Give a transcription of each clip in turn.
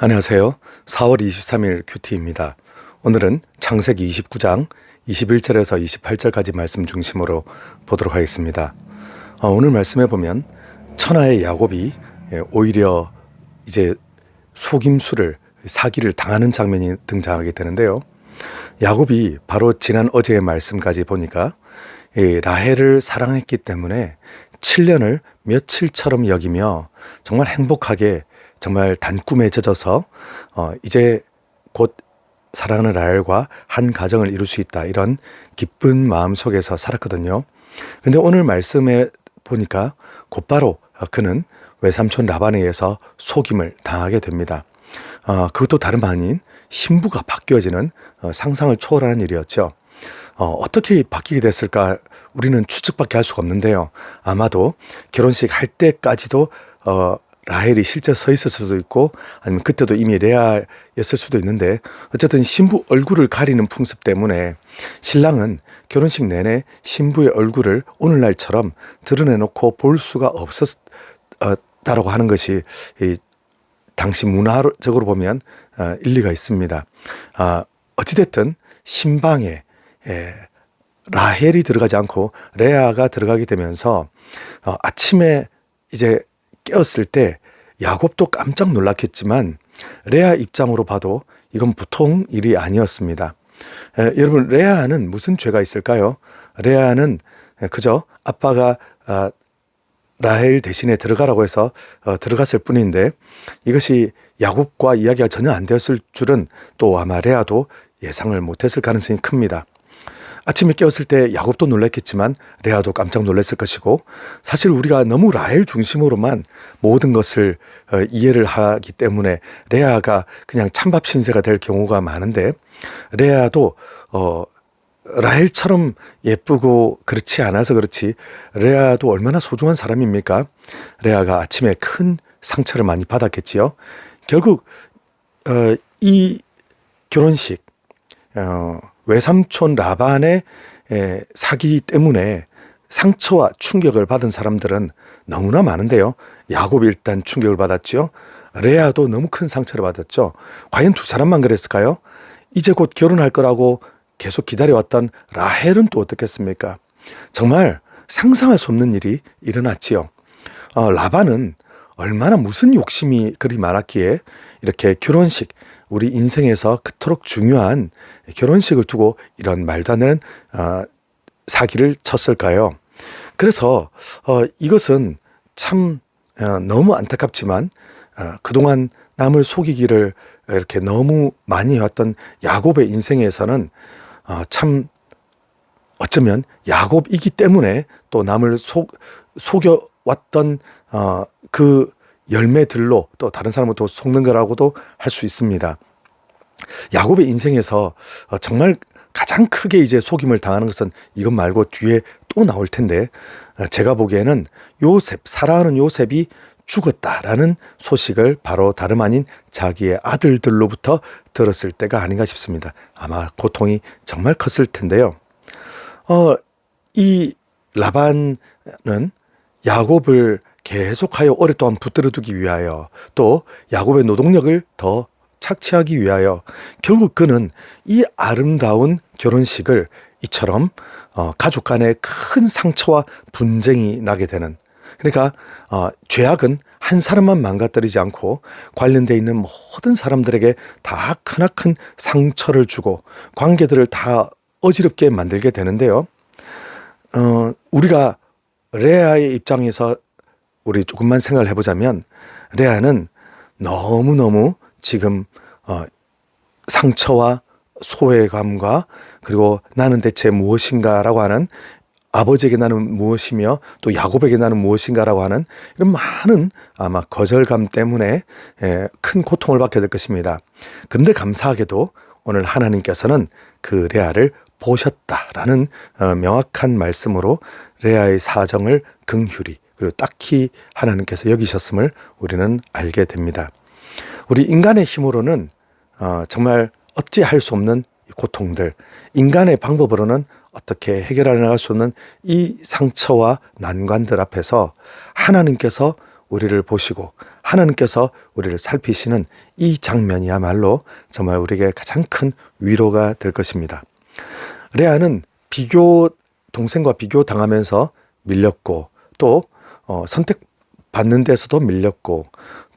안녕하세요. 4월 23일 큐티입니다. 오늘은 창세기 29장 21절에서 28절까지 말씀 중심으로 보도록 하겠습니다. 오늘 말씀에 보면 천하의 야곱이 오히려 이제 속임수를 사기를 당하는 장면이 등장하게 되는데요. 야곱이 바로 지난 어제의 말씀까지 보니까 라헬을 사랑했기 때문에 7년을 며칠처럼 여기며 정말 행복하게 정말 단꿈에 젖어서 이제 곧 사랑하는 라헬과 한 가정을 이룰 수 있다, 이런 기쁜 마음 속에서 살았거든요. 그런데 오늘 말씀에 보니까 곧바로 그는 외삼촌 라반에 의해서 속임을 당하게 됩니다. 그것도 다름 아닌 신부가 바뀌어지는 상상을 초월하는 일이었죠. 어떻게 바뀌게 됐을까 우리는 추측밖에 할 수가 없는데요. 아마도 결혼식 할 때까지도 라헬이 실제 서 있을 수도 있고, 아니면 그때도 이미 레아였을 수도 있는데, 어쨌든 신부 얼굴을 가리는 풍습 때문에 신랑은 결혼식 내내 신부의 얼굴을 오늘날처럼 드러내놓고 볼 수가 없었다라고 하는 것이 당시 문화적으로 보면 일리가 있습니다. 어찌됐든 신방에 라헬이 들어가지 않고 레아가 들어가게 되면서 아침에 이제 깨었을 때 야곱도 깜짝 놀랐겠지만 레아 입장으로 봐도 이건 보통 일이 아니었습니다. 여러분, 레아는 무슨 죄가 있을까요? 레아는 그저 아빠가 라헬 대신에 들어가라고 해서 들어갔을 뿐인데, 이것이 야곱과 이야기가 전혀 안 되었을 줄은 또 아마 레아도 예상을 못했을 가능성이 큽니다. 아침에 깨었을 때 야곱도 놀랐겠지만 레아도 깜짝 놀랐을 것이고, 사실 우리가 너무 라헬 중심으로만 모든 것을 이해를 하기 때문에 레아가 그냥 찬밥 신세가 될 경우가 많은데, 레아도 라헬처럼 예쁘고 그렇지 않아서 그렇지 레아도 얼마나 소중한 사람입니까? 레아가 아침에 큰 상처를 많이 받았겠지요. 결국 이 결혼식 외삼촌 라반의 사기 때문에 상처와 충격을 받은 사람들은 너무나 많은데요. 야곱이 일단 충격을 받았죠. 레아도 너무 큰 상처를 받았죠. 과연 두 사람만 그랬을까요? 이제 곧 결혼할 거라고 계속 기다려왔던 라헬은 또 어떻겠습니까? 정말 상상할 수 없는 일이 일어났지요. 라반은 얼마나 무슨 욕심이 그리 많았기에 이렇게 결혼식, 우리 인생에서 그토록 중요한 결혼식을 두고 이런 말도 안 되는 사기를 쳤을까요? 그래서 이것은 참 너무 안타깝지만 그동안 남을 속이기를 이렇게 너무 많이 해왔던 야곱의 인생에서는 참 어쩌면 야곱이기 때문에 또 남을 속여왔던 그 열매들로 또 다른 사람을 또 속는 거라고도 할 수 있습니다. 야곱의 인생에서 정말 가장 크게 이제 속임을 당하는 것은 이것 말고 뒤에 또 나올 텐데, 제가 보기에는 요셉, 사랑하는 요셉이 죽었다라는 소식을 바로 다름 아닌 자기의 아들들로부터 들었을 때가 아닌가 싶습니다. 아마 고통이 정말 컸을 텐데요. 이 라반은 야곱을 계속하여 오랫동안 붙들어 두기 위하여, 또 야곱의 노동력을 더 착취하기 위하여 결국 그는 이 아름다운 결혼식을 이처럼 가족 간에 큰 상처와 분쟁이 나게 되는, 그러니까 죄악은 한 사람만 망가뜨리지 않고 관련되어 있는 모든 사람들에게 다 크나큰 상처를 주고 관계들을 다 어지럽게 만들게 되는데요. 우리가 레아의 입장에서 우리 조금만 생각을 해보자면, 레아는 너무너무 지금 상처와 소외감과, 그리고 나는 대체 무엇인가라고 하는, 아버지에게 나는 무엇이며 또 야곱에게 나는 무엇인가라고 하는 이런 많은 아마 거절감 때문에 큰 고통을 받게 될 것입니다. 그런데 감사하게도 오늘 하나님께서는 그 레아를 보셨다라는 명확한 말씀으로 레아의 사정을 긍휼히, 그리고 딱히 하나님께서 여기셨음을 우리는 알게 됩니다. 우리 인간의 힘으로는 정말 어찌할 수 없는 고통들, 인간의 방법으로는 어떻게 해결해 나갈 수 없는 이 상처와 난관들 앞에서 하나님께서 우리를 보시고 하나님께서 우리를 살피시는 이 장면이야말로 정말 우리에게 가장 큰 위로가 될 것입니다. 레아는 동생과 비교당하면서 밀렸고, 또 선택받는 데서도 밀렸고,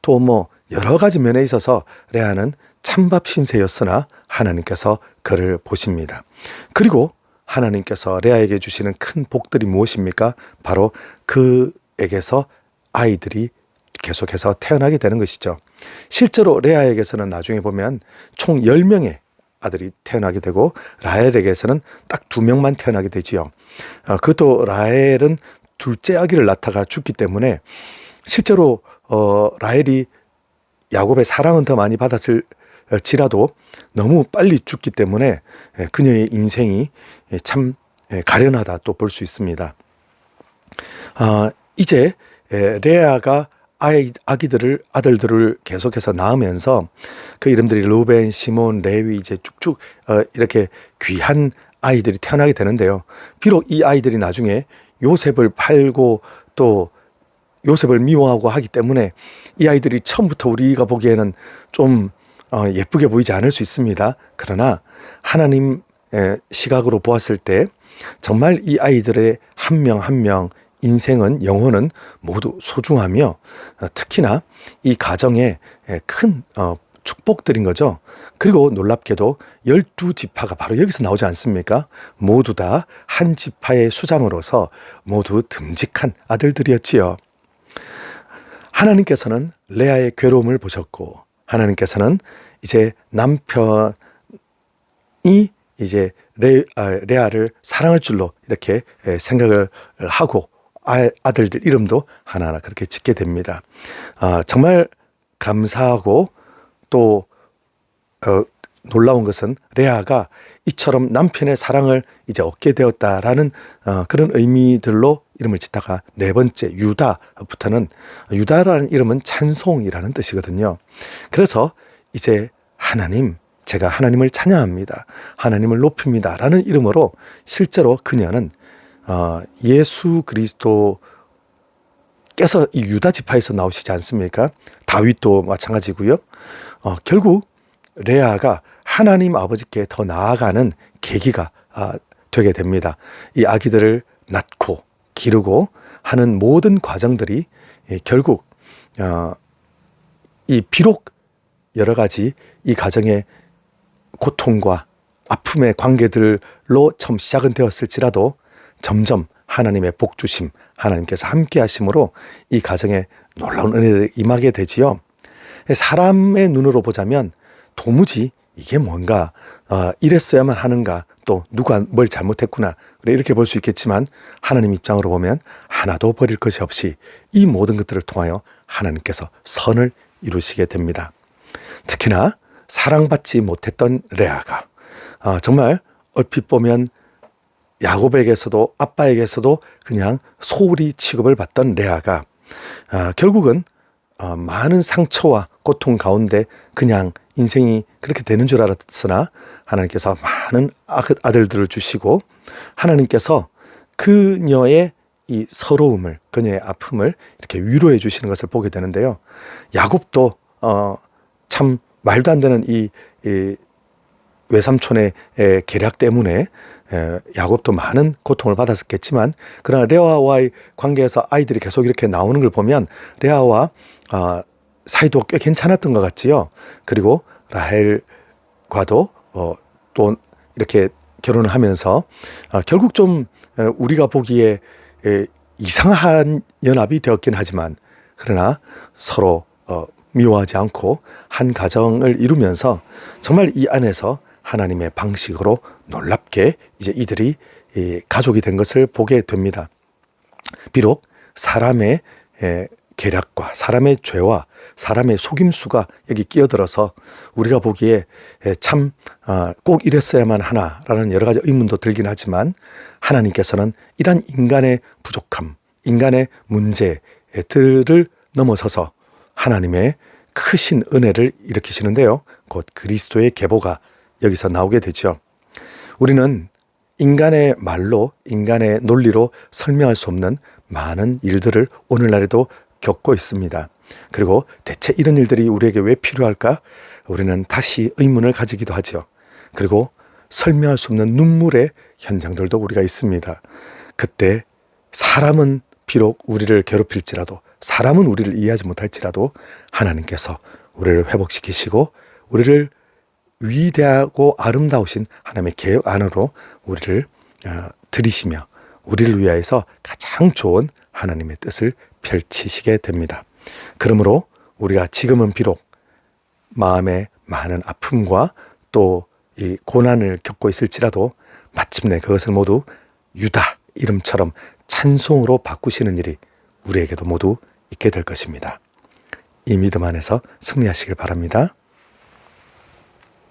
또 뭐 여러 가지 면에 있어서 레아는 찬밥 신세였으나 하나님께서 그를 보십니다. 그리고 하나님께서 레아에게 주시는 큰 복들이 무엇입니까? 바로 그에게서 아이들이 계속해서 태어나게 되는 것이죠. 실제로 레아에게서는 나중에 보면 총 10명의 아들이 태어나게 되고, 라헬에게서는 딱 2명만 태어나게 되지요. 그것도 라헬은 둘째 아기를 낳다가 죽기 때문에 실제로 라헬이 야곱의 사랑은 더 많이 받았을지라도 너무 빨리 죽기 때문에 그녀의 인생이 참 가련하다 또 볼 수 있습니다. 이제 레아가 아들들을 계속해서 낳으면서 그 이름들이 루벤, 시몬, 레위 이제 쭉쭉 이렇게 귀한 아이들이 태어나게 되는데요. 비록 이 아이들이 나중에 요셉을 팔고 또 요셉을 미워하고 하기 때문에 이 아이들이 처음부터 우리가 보기에는 좀 예쁘게 보이지 않을 수 있습니다. 그러나 하나님 시각으로 보았을 때 정말 이 아이들의 한 명 한 명 인생은, 영혼은 모두 소중하며 특히나 이 가정에 큰 축복들인 거죠. 그리고 놀랍게도 12지파가 바로 여기서 나오지 않습니까? 모두 다 한 지파의 수장으로서 모두 듬직한 아들들이었지요. 하나님께서는 레아의 괴로움을 보셨고, 하나님께서는 이제 남편이 이제 레아를 사랑할 줄로 이렇게 생각을 하고 아들들 이름도 하나하나 그렇게 짓게 됩니다. 정말 감사하고 또 놀라운 것은 레아가 이처럼 남편의 사랑을 이제 얻게 되었다라는 그런 의미들로 이름을 짓다가 네 번째 유다부터는, 유다라는 이름은 찬송이라는 뜻이거든요. 그래서 이제 제가 하나님을 찬양합니다, 하나님을 높입니다 라는 이름으로 실제로 그녀는 예수 그리스도께서 이 유다 지파에서 나오시지 않습니까? 다윗도 마찬가지고요. 결국 레아가 하나님 아버지께 더 나아가는 계기가 되게 됩니다. 이 아기들을 낳고 기르고 하는 모든 과정들이 결국 이 비록 여러 가지 이 가정의 고통과 아픔의 관계들로 처음 시작은 되었을지라도 점점 하나님의 복주심, 하나님께서 함께 하심으로 이 가정에 놀라운 은혜를 임하게 되지요. 사람의 눈으로 보자면 도무지 이게 뭔가 이랬어야만 하는가, 또 누가 뭘 잘못했구나 이렇게 볼 수 있겠지만, 하나님 입장으로 보면 하나도 버릴 것이 없이 이 모든 것들을 통하여 하나님께서 선을 이루시게 됩니다. 특히나 사랑받지 못했던 레아가 정말 얼핏 보면 야곱에게서도 아빠에게서도 그냥 소홀히 취급을 받던 레아가 결국은 많은 상처와 고통 가운데 그냥 인생이 그렇게 되는 줄 알았으나 하나님께서 많은 아들들을 주시고, 하나님께서 그녀의 이 서러움을, 그녀의 아픔을 이렇게 위로해 주시는 것을 보게 되는데요. 야곱도 참 말도 안 되는 이 외삼촌의 계략 때문에 야곱도 많은 고통을 받았겠지만, 그러나 레아와의 관계에서 아이들이 계속 이렇게 나오는 걸 보면 레아와 사이도 꽤 괜찮았던 것 같지요. 그리고 라헬과도 또 이렇게 결혼을 하면서 결국 좀 우리가 보기에 이상한 연합이 되었긴 하지만, 그러나 서로 미워하지 않고 한 가정을 이루면서 정말 이 안에서 하나님의 방식으로 놀랍게 이제 이들이 가족이 된 것을 보게 됩니다. 비록 사람의 계략과 사람의 죄와 사람의 속임수가 여기 끼어들어서 우리가 보기에 참 꼭 이랬어야만 하나라는 여러 가지 의문도 들긴 하지만, 하나님께서는 이런 인간의 부족함, 인간의 문제들을 넘어서서 하나님의 크신 은혜를 일으키시는데요. 곧 그리스도의 계보가 여기서 나오게 되죠. 우리는 인간의 말로, 인간의 논리로 설명할 수 없는 많은 일들을 오늘날에도 겪고 있습니다. 그리고 대체 이런 일들이 우리에게 왜 필요할까? 우리는 다시 의문을 가지기도 하죠. 그리고 설명할 수 없는 눈물의 현장들도 우리가 있습니다. 그때 사람은 비록 우리를 괴롭힐지라도, 사람은 우리를 이해하지 못할지라도 하나님께서 우리를 회복시키시고 우리를 위대하고 아름다우신 하나님의 계획 안으로 우리를 들이시며 우리를 위하여서 가장 좋은 하나님의 뜻을 펼치시게 됩니다. 그러므로 우리가 지금은 비록 마음에 많은 아픔과 또 이 고난을 겪고 있을지라도 마침내 그것을 모두 유다 이름처럼 찬송으로 바꾸시는 일이 우리에게도 모두 있게 될 것입니다. 이 믿음 안에서 승리하시길 바랍니다.